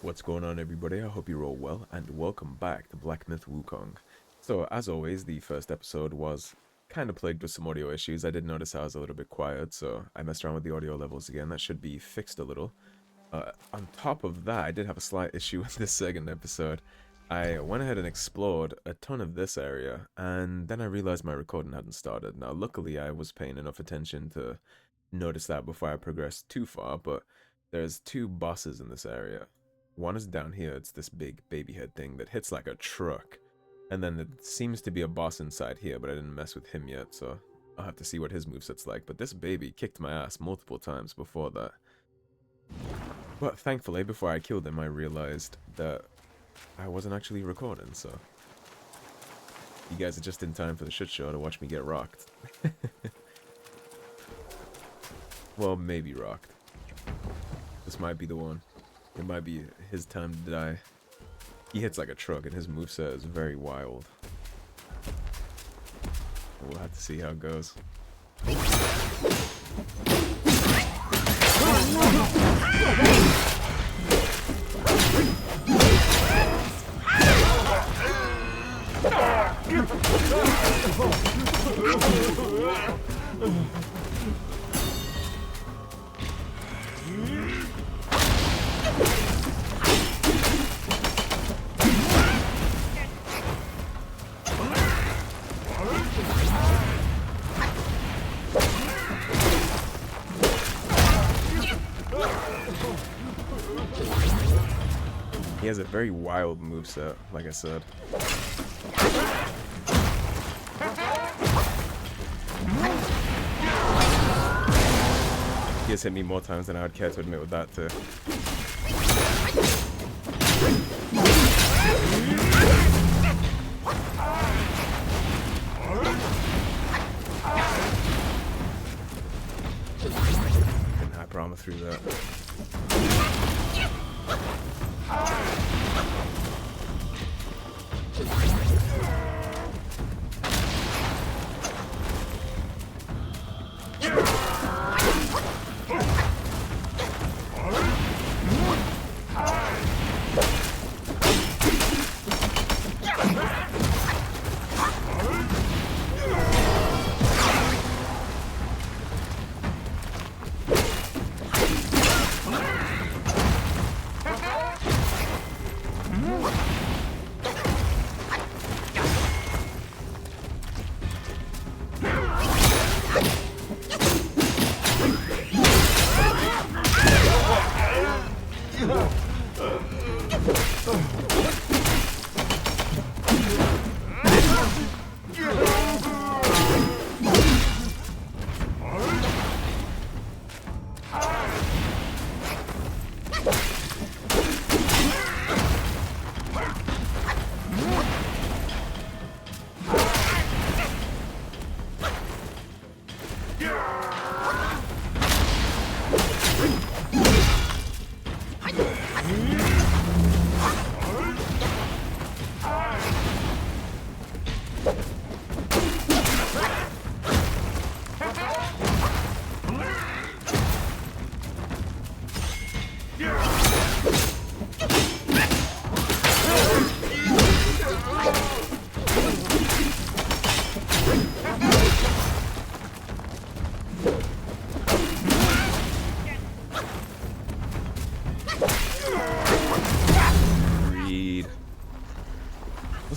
What's going on, everybody? I hope you're all well, and welcome back to Black Myth Wukong. So, as always, the first episode was kind of plagued with some audio issues. I did notice I was a little bit quiet, so I messed around with the audio levels again. That should be fixed a little. On top of that, I did have a slight issue with this second episode. I went ahead and explored a ton of this area, and then I realized my recording hadn't started. Now, luckily, I was paying enough attention to notice that before I progressed too far, but there's two bosses in this area. One is down here, it's this big baby head thing that hits like a truck. And then there seems to be a boss inside here, but I didn't mess with him yet, so I'll have to see what his moveset's like. But this baby kicked my ass multiple times before that. But thankfully, before I killed him, I realized that I wasn't actually recording, so you guys are just in time for the shit show to watch me get rocked. Well, maybe rocked. This might be the one. It might be his time to die. He hits like a truck, and his moveset is very wild. We'll have to see how it goes. He has a very wild moveset, like I said. He has hit me more times than I would care to admit with that too. And hyper armor through that.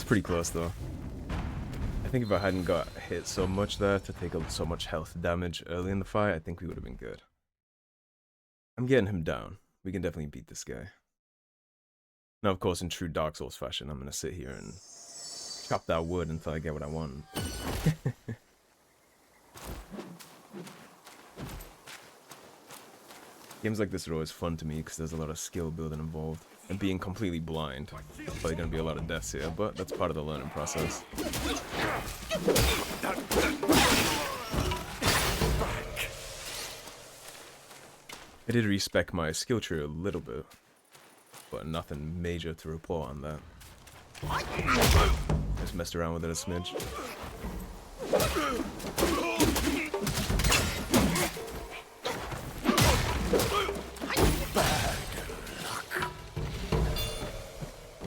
Pretty close though. I think if I hadn't got hit so much there to take so much health damage early in the fight, I think we would have been good. I'm getting him down. We can definitely beat this guy. Now, of course, in true Dark Souls fashion, I'm gonna sit here and chop that wood until I get what I want. Games like this are always fun to me because there's a lot of skill building involved. And being completely blind, there's probably going to be a lot of deaths here, but that's part of the learning process. I did respec my skill tree a little bit, but nothing major to report on that. Just messed around with it a smidge.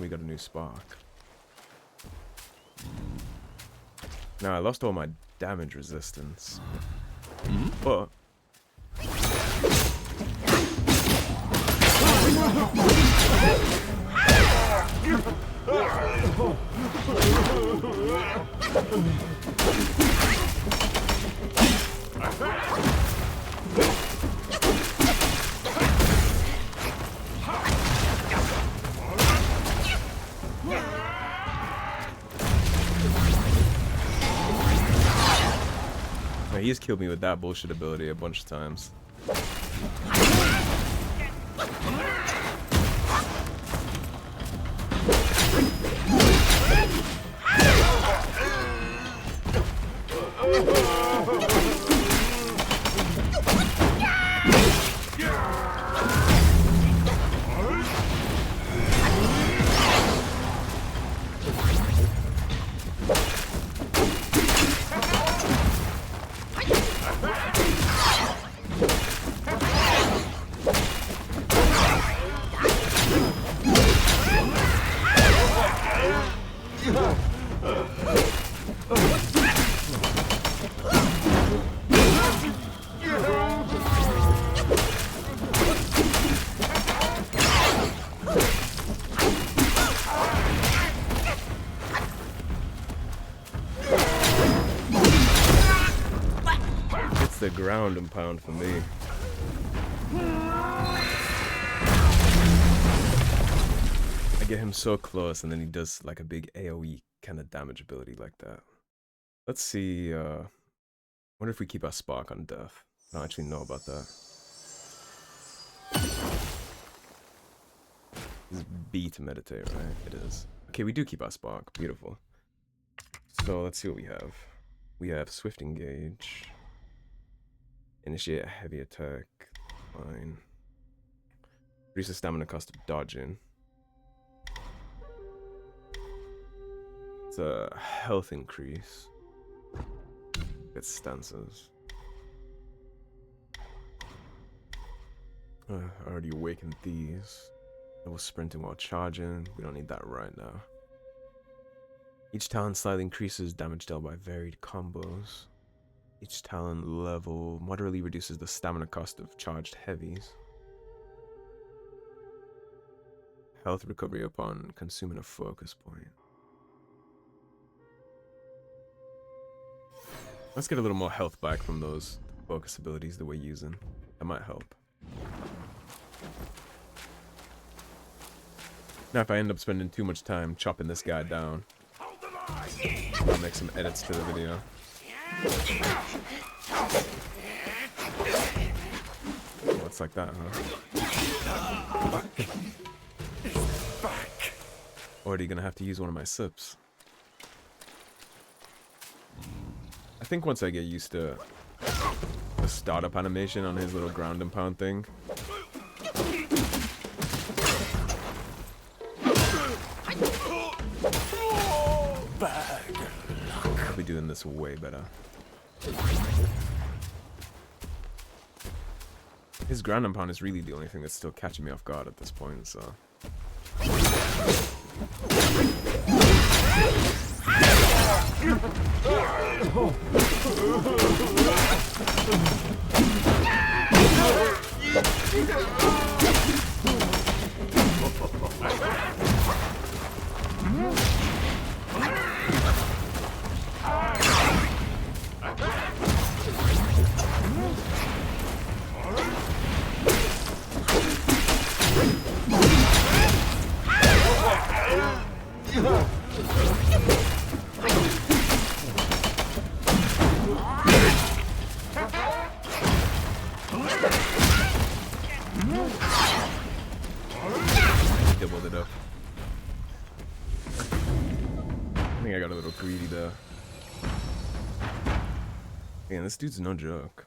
we got a new spark. Now, I lost all my damage resistance. But... he's killed me with that bullshit ability a bunch of times. The ground and pound for me. I get him so close and then he does like a big AoE kind of damage ability like that. Let's see, wonder if we keep our spark on death. I don't actually know about that. It's B to meditate, right? It is. Okay, we do keep our spark. Beautiful. So let's see what we have. We have Swift Engage. Initiate a heavy attack. Fine. Reduce the stamina cost of dodging. It's a health increase. Get stances. I already awakened these. Double sprinting while charging. We don't need that right now. Each talent slightly increases damage dealt by varied combos. Each talent level moderately reduces the stamina cost of charged heavies. Health recovery upon consuming a focus point. Let's get a little more health back from those focus abilities that we're using. That might help. Now if I end up spending too much time chopping this guy down, I'll make some edits to the video. Oh, it's like that, huh? Already gonna have to use one of my sips. I think once I get used to the startup animation on his little ground and pound thing, I'll be doing this way better. His ground and pound is really the only thing that's still catching me off guard at this point, so. Doubled it up. I think I got a little greedy there. Man, this dude's no joke.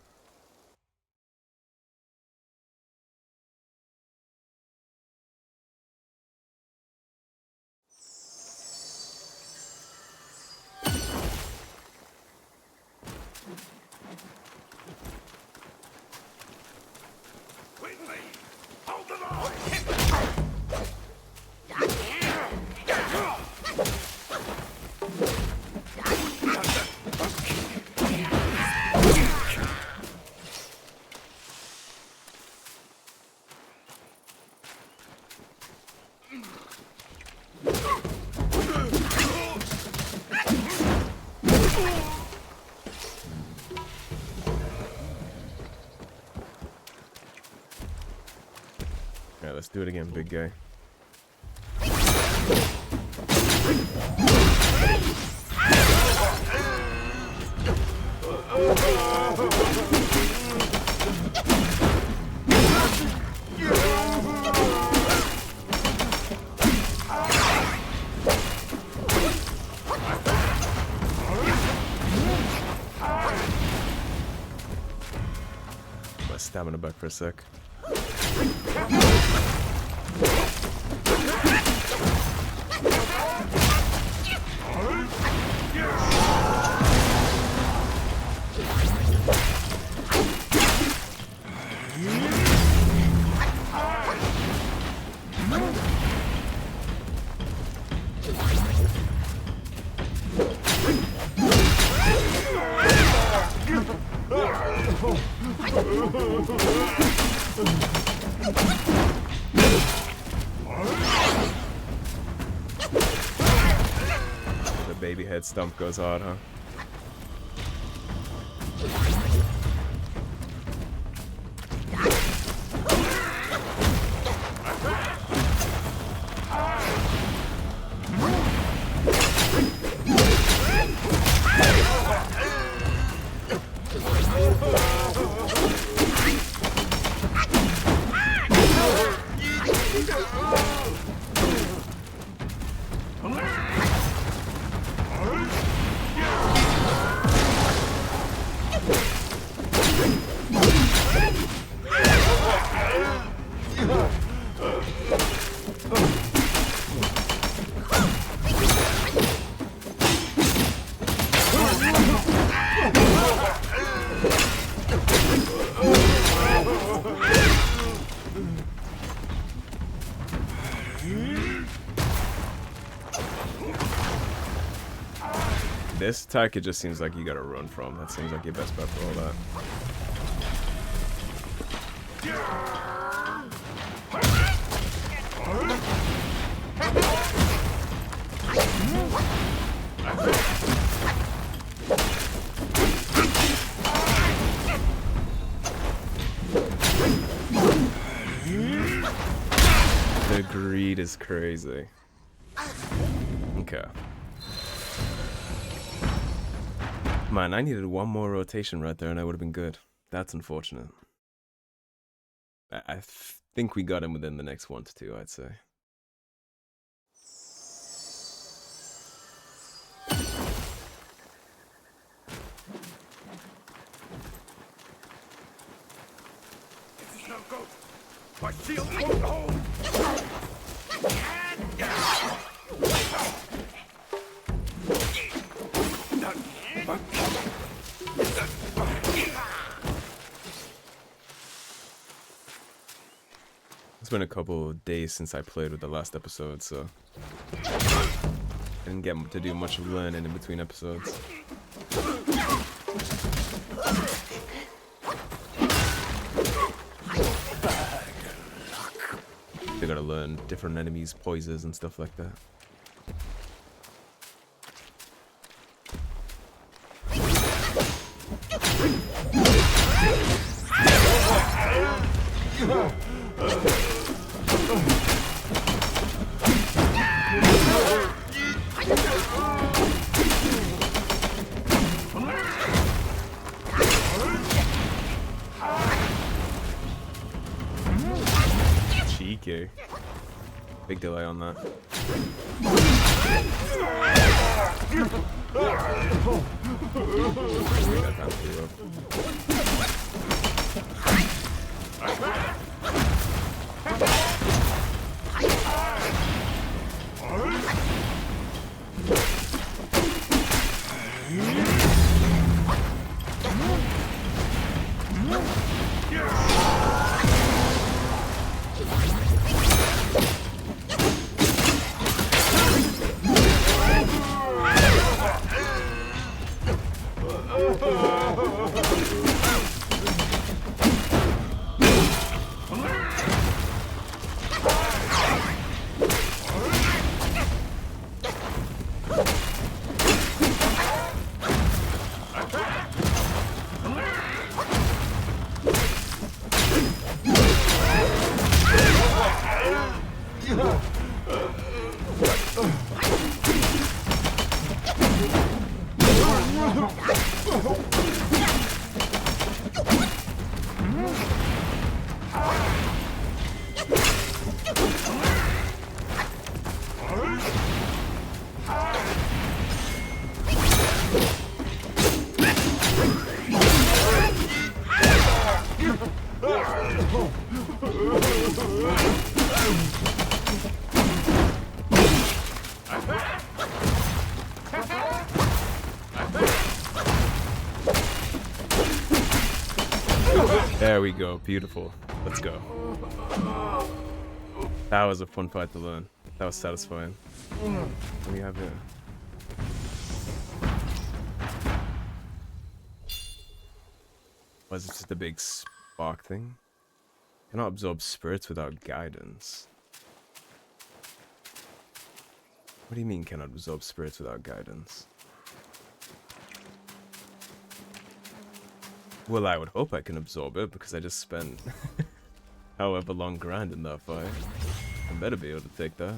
do it again, big guy. My stamina back for a sec. The baby head stump goes hard, huh? This attack, it just seems like you gotta run from. That seems like your best bet for all that. The greed is crazy. Okay. Man, I needed one more rotation right there and I would have been good. That's unfortunate. I think we got him within the next 1 to 2, I'd say. This is no go. My shield won't hold. It's been a couple of days since I played with the last episode, so I didn't get to do much learning in between episodes. They gotta learn different enemies' poisons and stuff like that. Cheeky. Big delay on that. There we go. Beautiful. Let's go. That was a fun fight to learn. That was satisfying. What do we have here? Was it just a big spark thing? Cannot absorb spirits without guidance. What do you mean cannot absorb spirits without guidance? Well, I would hope I can absorb it because I just spent however long grinding that fight. I better be able to take that.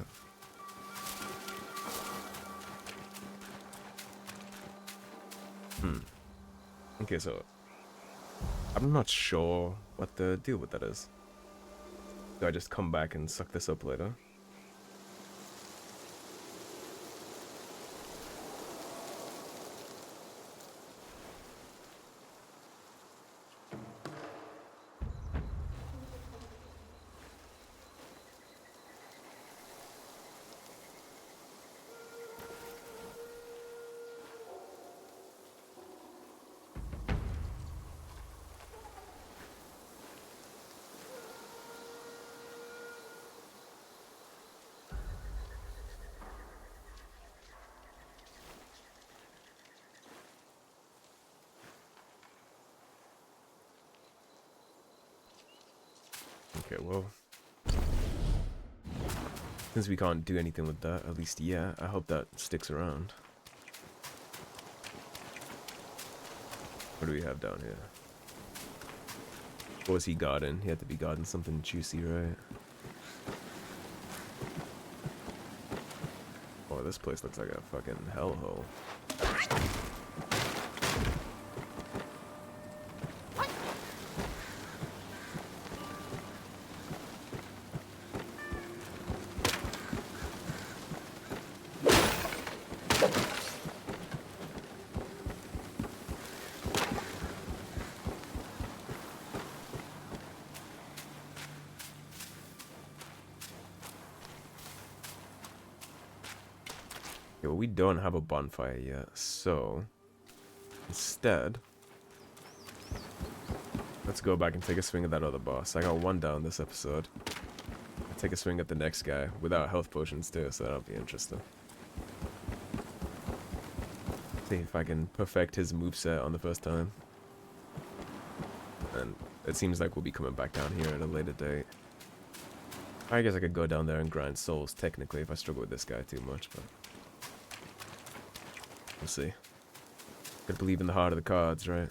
Okay, so I'm not sure what the deal with that is. Do I just come back and suck this up later? Okay, well, since we can't do anything with that, at least yeah, I hope that sticks around. What do we have down here? What was he guarding? He had to be guarding something juicy, right? Oh, this place looks like a fucking hellhole. Okay, well, we don't have a bonfire yet, so instead, let's go back and take a swing at that other boss. I got one down this episode. I'll take a swing at the next guy without health potions too, so that'll be interesting. See if I can perfect his moveset on the first time. And it seems like we'll be coming back down here at a later date. I guess I could go down there and grind souls, technically, if I struggle with this guy too much, but we'll see. Gotta believe in the heart of the cards, right?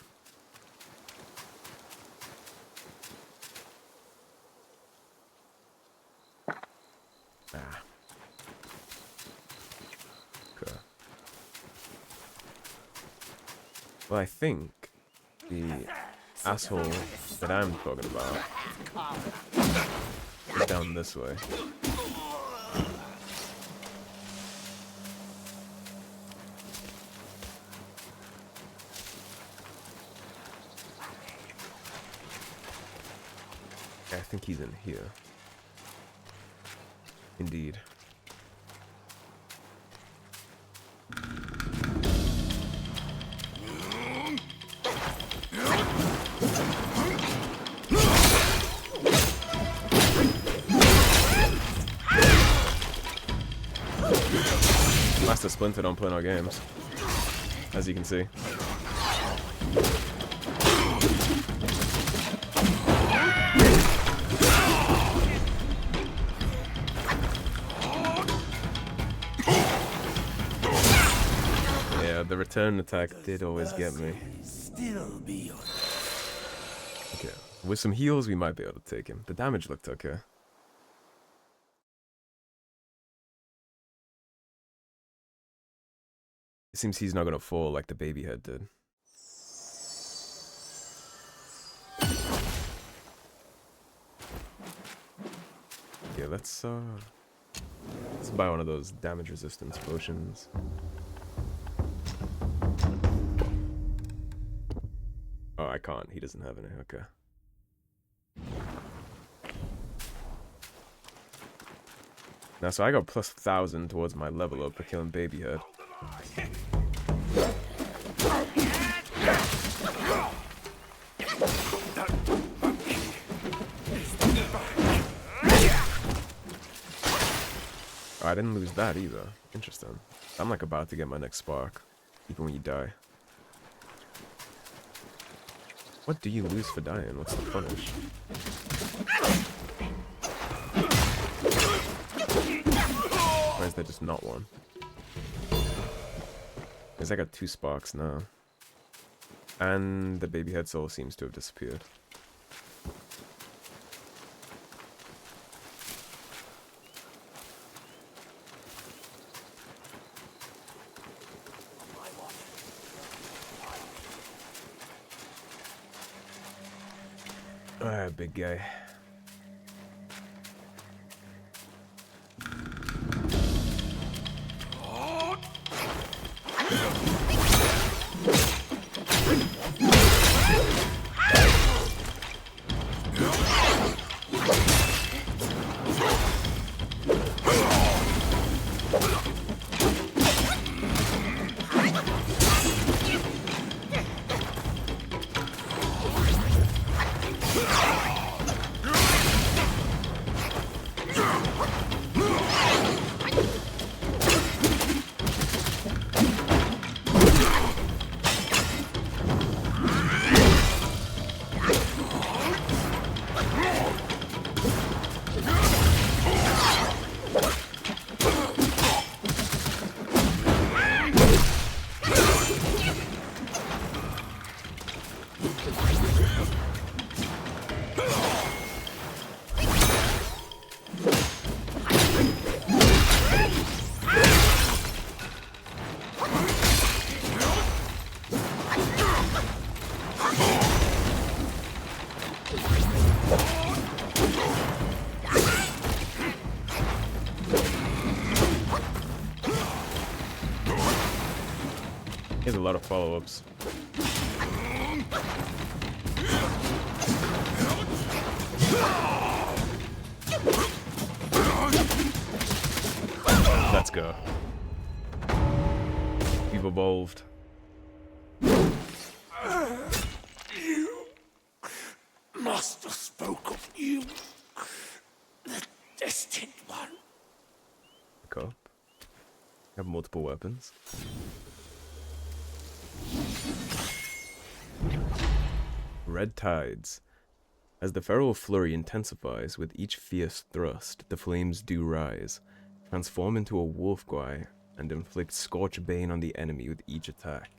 Ah. Okay. Well, I think the asshole that I'm talking about is down this way. I think he's in here. Indeed. Master Splinter don't play no games, as you can see. Yeah, the return attack did always get me. Okay, with some heals we might be able to take him. The damage looked okay. It seems he's not gonna fall like the baby head did. Yeah, let's buy one of those damage resistance potions. Oh, I can't. He doesn't have any. Okay. Now, so I got plus 1,000 towards my level up for killing baby head. Oh, I didn't lose that either. Interesting. I'm like about to get my next spark, even when you die. What do you lose for dying? What's the punish? Why is there just not one? Because I got 2 sparks now. And the baby head soul seems to have disappeared. Alright, big guy. He has a lot of follow-ups. Let's go. We've evolved. You must have spoke of you, the destined one. Cup. Have multiple weapons. Red tides. As the feral flurry intensifies with each fierce thrust, the flames do rise, transform into a wolf guai, and inflict scorch bane on the enemy with each attack.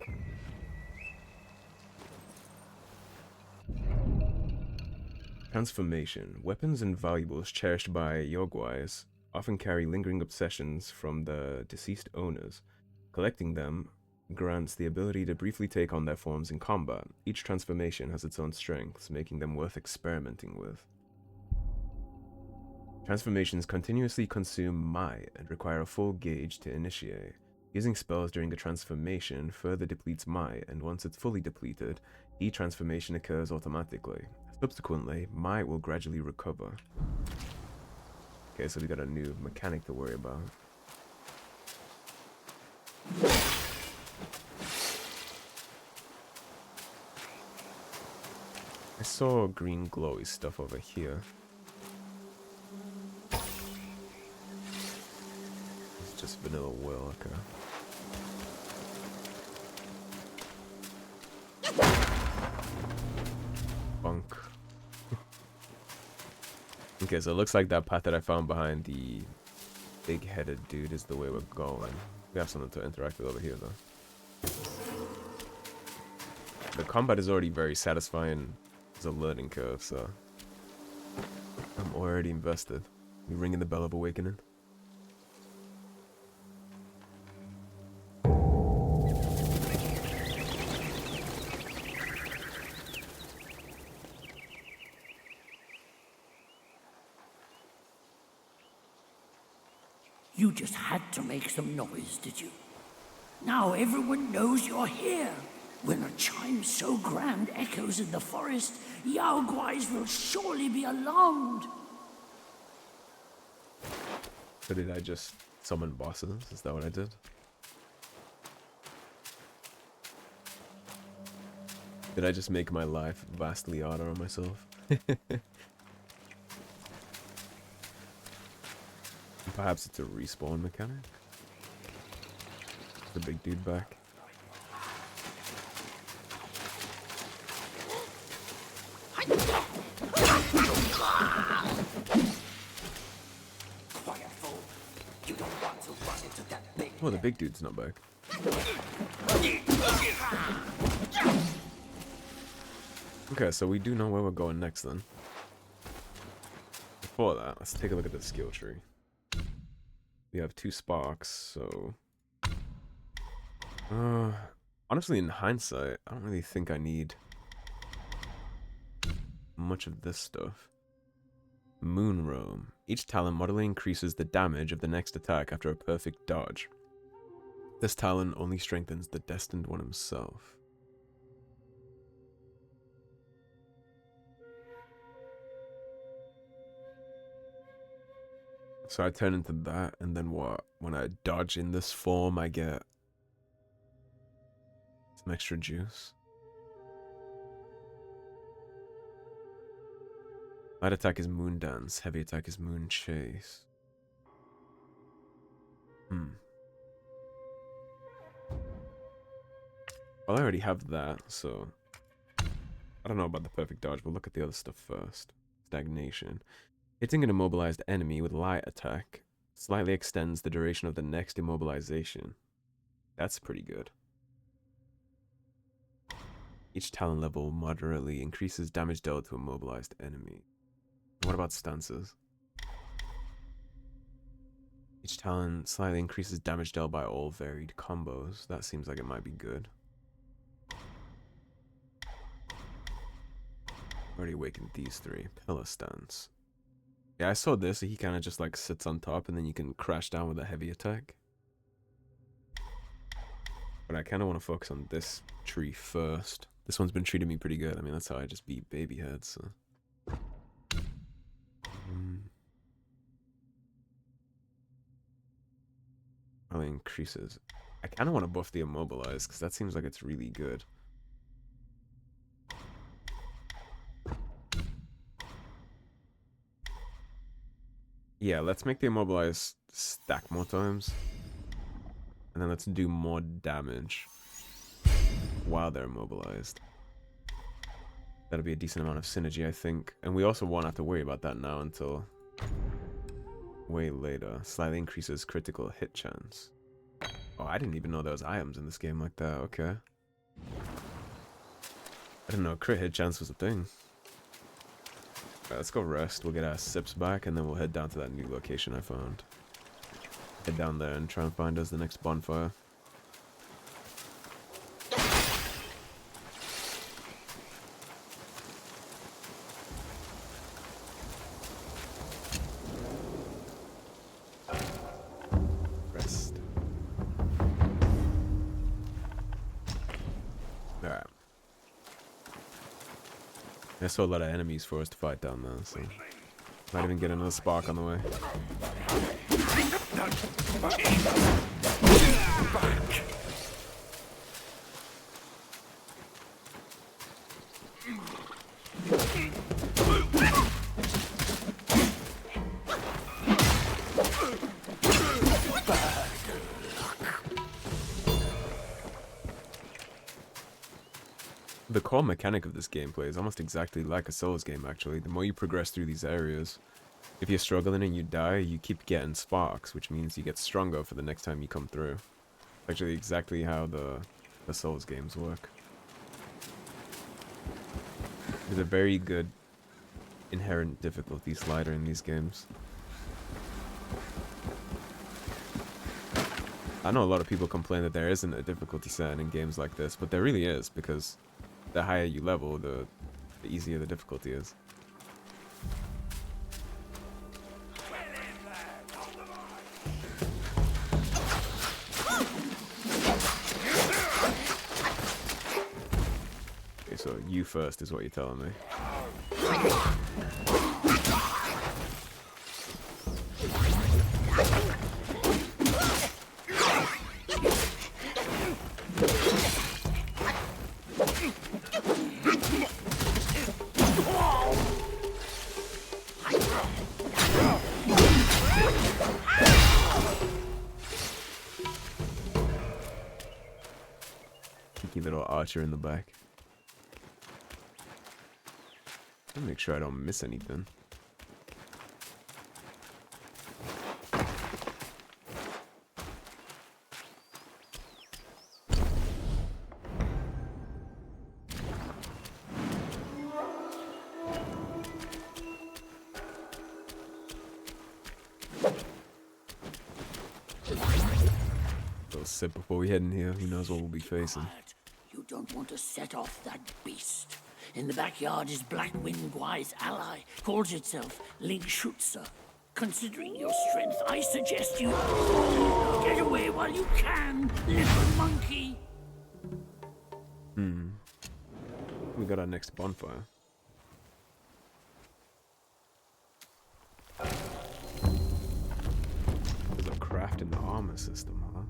Transformation. Weapons and valuables cherished by Yaoguais often carry lingering obsessions from the deceased owners. Collecting them grants the ability to briefly take on their forms in combat. Each transformation has its own strengths, making them worth experimenting with. Transformations continuously consume Mai and require a full gauge to initiate. Using spells during a transformation further depletes Mai, and once it's fully depleted, de-transformation occurs automatically. Subsequently, Mai will gradually recover. Okay, so we got a new mechanic to worry about. I saw green glowy stuff over here. It's just vanilla will, okay. Bunk. Okay, so it looks like that path that I found behind the big-headed dude is the way we're going. We have something to interact with over here, though. The combat is already very satisfying. It's a learning curve, so I'm already invested. You ringing the bell of awakening? You just had to make some noise, did you? Now everyone knows you're here. When a chime so grand echoes in the forest, Yaoguais will surely be alarmed. So did I just summon bosses? Is that what I did? Did I just make my life vastly harder on myself? Perhaps it's a respawn mechanic? The big dude back. Oh, the big dude's not back. Okay, so we do know where we're going next then. Before that, let's take a look at the skill tree. We have 2 sparks, so... honestly, in hindsight, I don't really think I need much of this stuff. Moon Roam. Each talent moderately increases the damage of the next attack after a perfect dodge. This talent only strengthens the Destined One himself. So I turn into that, and then what? When I dodge in this form, I get some extra juice. Light attack is Moon Dance, heavy attack is Moon Chase. Well, I already have that, so... I don't know about the perfect dodge, but look at the other stuff first. Stagnation. Hitting an immobilized enemy with light attack slightly extends the duration of the next immobilization. That's pretty good. Each talent level moderately increases damage dealt to a mobilized enemy. What about stances? Each talent slightly increases damage dealt by all varied combos. That seems like it might be good. Already awakened these 3. Pillar stance. Yeah, I saw this. He kind of just like sits on top and then you can crash down with a heavy attack. But I kind of want to focus on this tree first. This one's been treating me pretty good. I mean, that's how I just beat baby heads. So. Probably increases. I kind of want to buff the immobilize because that seems like it's really good. Yeah, let's make the immobilize stack more times. And then let's do more damage while they're immobilized. That'll be a decent amount of synergy, I think. And we also won't have to worry about that now until way later. Slightly increases critical hit chance. Oh, I didn't even know there was items in this game like that. Okay. I didn't know crit hit chance was a thing. Alright, let's go rest. We'll get our sips back, and then we'll head down to that new location I found. Head down there and try and find us the next bonfire. Rest. Alright. I saw a lot of enemies for us to fight down there, so might even get another spark on the way. The core mechanic of this gameplay is almost exactly like a Souls game, actually. The more you progress through these areas, if you're struggling and you die, you keep getting sparks, which means you get stronger for the next time you come through. Actually, exactly how the Souls games work. There's a very good inherent difficulty slider in these games. I know a lot of people complain that there isn't a difficulty setting in games like this, but there really is, because the higher you level, the easier the difficulty is. You first is what you're telling me. Cheeky little archer in the back. Let me make sure I don't miss anything. Little sip before we head in here. Who knows what we'll be facing. Quiet. You don't want to set off that beast. In the backyard is Black Guai's ally, calls itself Lingxuzi. Considering your strength, I suggest you get away while you can, little monkey. We got our next bonfire. There's a craft in the armor system, huh?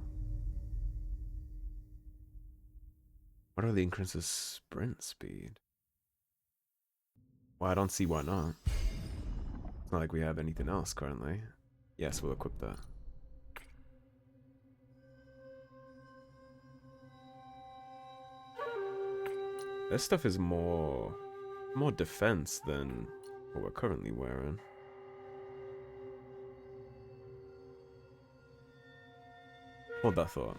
What are the increases sprint speed? Well, I don't see why not. It's not like we have anything else currently. Yes, we'll equip that. This stuff is more defense than what we're currently wearing. Hold that thought.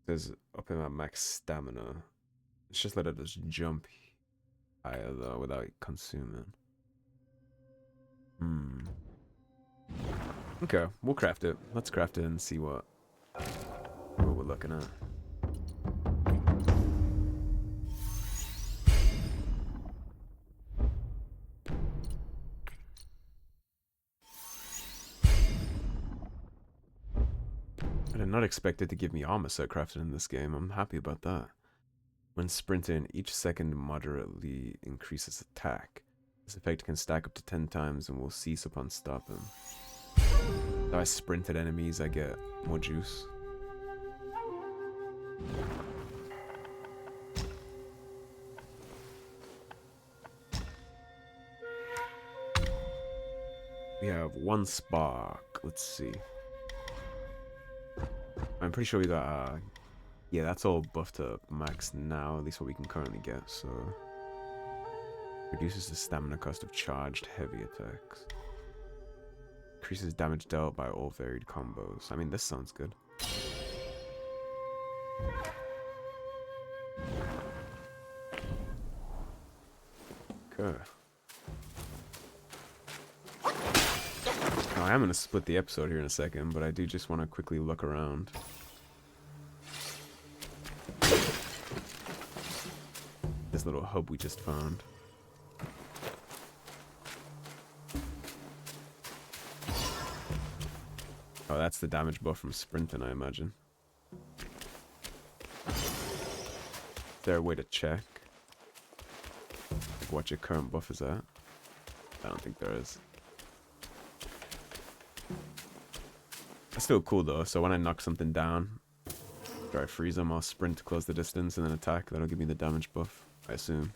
There's up in my max stamina. It's just let it just jump higher though without consuming. Okay, we'll craft it. Let's craft it and see what we're looking at. I did not expect it to give me armor set crafted in this game. I'm happy about that. When sprinting, each second moderately increases attack. This effect can stack up to 10 times and will cease upon stopping. If I sprint at enemies, I get more juice. We have one spark. Let's see. I'm pretty sure we got, yeah, that's all buffed to max now, at least what we can currently get, so. Reduces the stamina cost of charged heavy attacks. Increases damage dealt by all varied combos. I mean, this sounds good. Okay. Now, I am going to split the episode here in a second, but I do just want to quickly look around. This little hub we just found. Oh, that's the damage buff from sprinting, I imagine. Is there a way to check? Like what your current buff is at? I don't think there is. That's still cool though, so when I knock something down, after I freeze them, I'll sprint to close the distance and then attack. That'll give me the damage buff, I assume.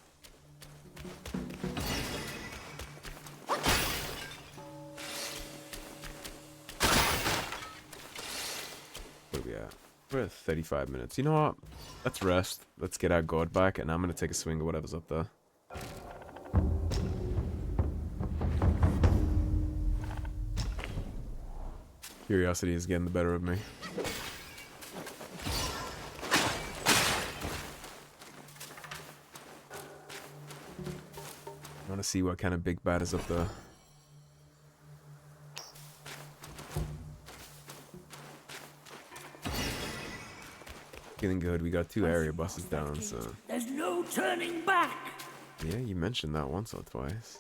We're at 35 minutes. You know what? Let's rest. Let's get our gourd back, and I'm gonna take a swing at whatever's up there. Curiosity is getting the better of me. I want to see what kind of big bad is up there. Feeling good. We got 2 area bosses down, so. There's no turning back. Yeah, you mentioned that once or twice.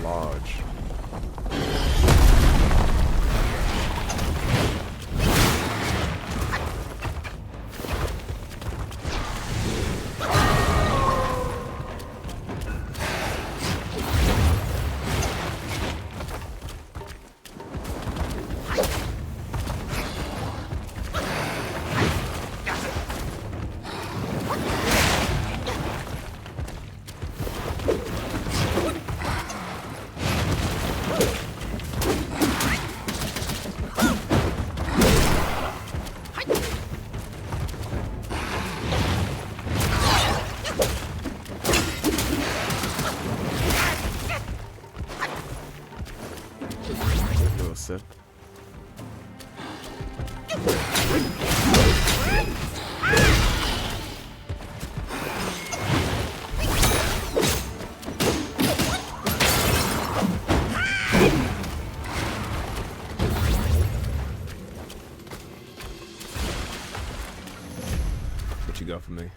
large. Little sip. What you got for me?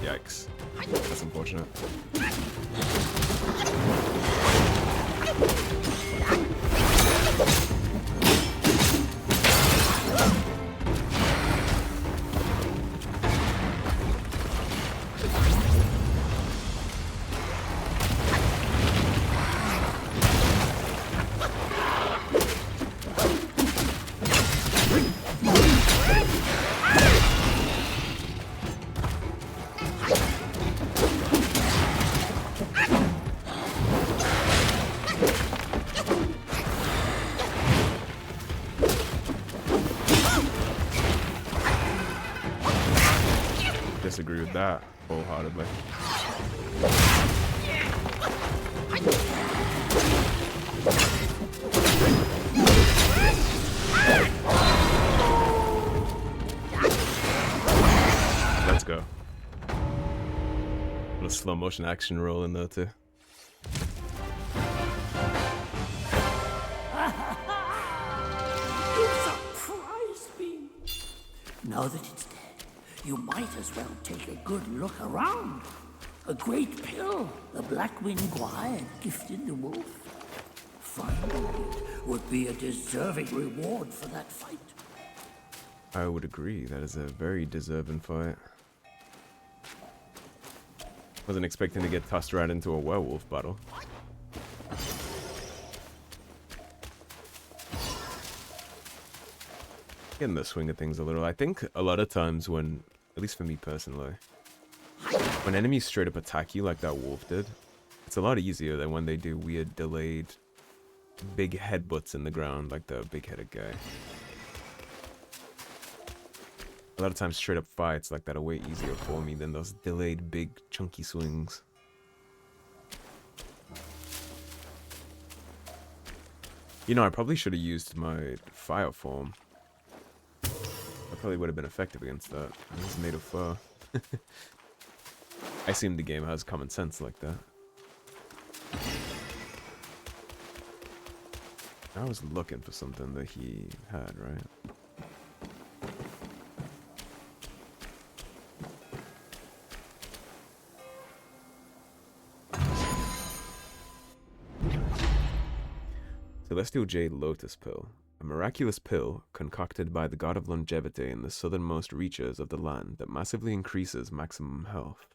Yikes. That's unfortunate. Disagree with that wholeheartedly. Let's go. A little slow motion action roll in there too. You surprised me. Now that it's dead, you might as well take a good look around. A great pill the Black-winged Guai had gifted the wolf. Finding it would be a deserving reward for that fight. I would agree. That is a very deserving fight. Wasn't expecting to get tossed right into a werewolf battle. Getting the swing of things a little. I think a lot of times when, at least for me personally, when enemies straight up attack you like that wolf did, it's a lot easier than when they do weird delayed big headbutts in the ground like the big-headed guy. A lot of times straight up fights like that are way easier for me than those delayed big chunky swings. You know, I probably should have used my fire form. I probably would have been effective against that. It's made of fur. I assume the game has common sense like that. I was looking for something that he had, right? Celestial Jade Lotus Pill. A miraculous pill concocted by the god of longevity in the southernmost reaches of the land that massively increases maximum health.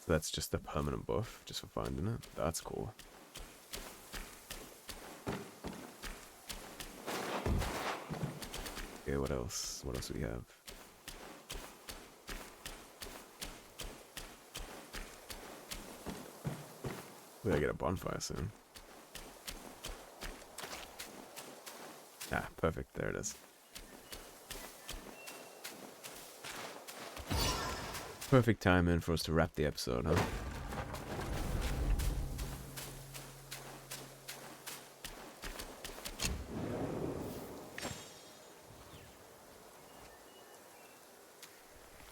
So that's just a permanent buff, just for finding it. That's cool. Okay, what else? What else do we have? We gotta get a bonfire soon. Ah, perfect. There it is. Perfect timing for us to wrap the episode, huh?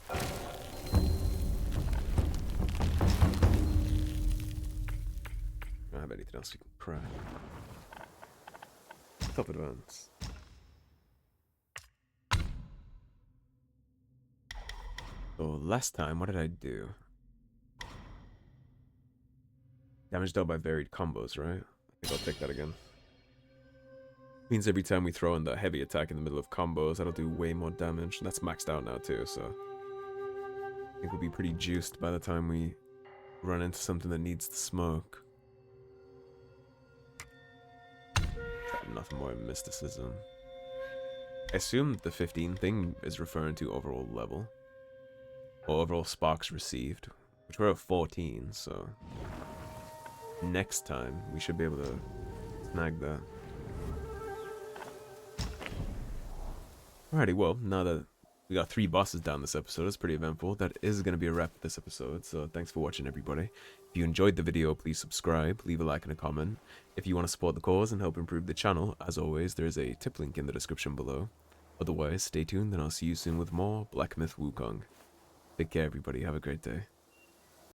I don't have anything else you can crack. Top advance. So last time, what did I do? Damage dealt by varied combos, right? I think I'll take that again. Means every time we throw in the heavy attack in the middle of combos, that'll do way more damage. And that's maxed out now too, so I think we'll be pretty juiced by the time we run into something that needs the smoke. Nothing more mysticism. I assume the 15 thing is referring to overall level. Or overall sparks received. Which we're at 14, so next time we should be able to snag that. Alrighty, well, now that we got 3 bosses down this episode, it's pretty eventful. That is going to be a wrap for this episode, so thanks for watching, everybody. If you enjoyed the video, please subscribe, leave a like and a comment. If you want to support the cause and help improve the channel, as always, there is a tip link in the description below. Otherwise, stay tuned and I'll see you soon with more Black Myth Wukong. Take care, everybody. Have a great day.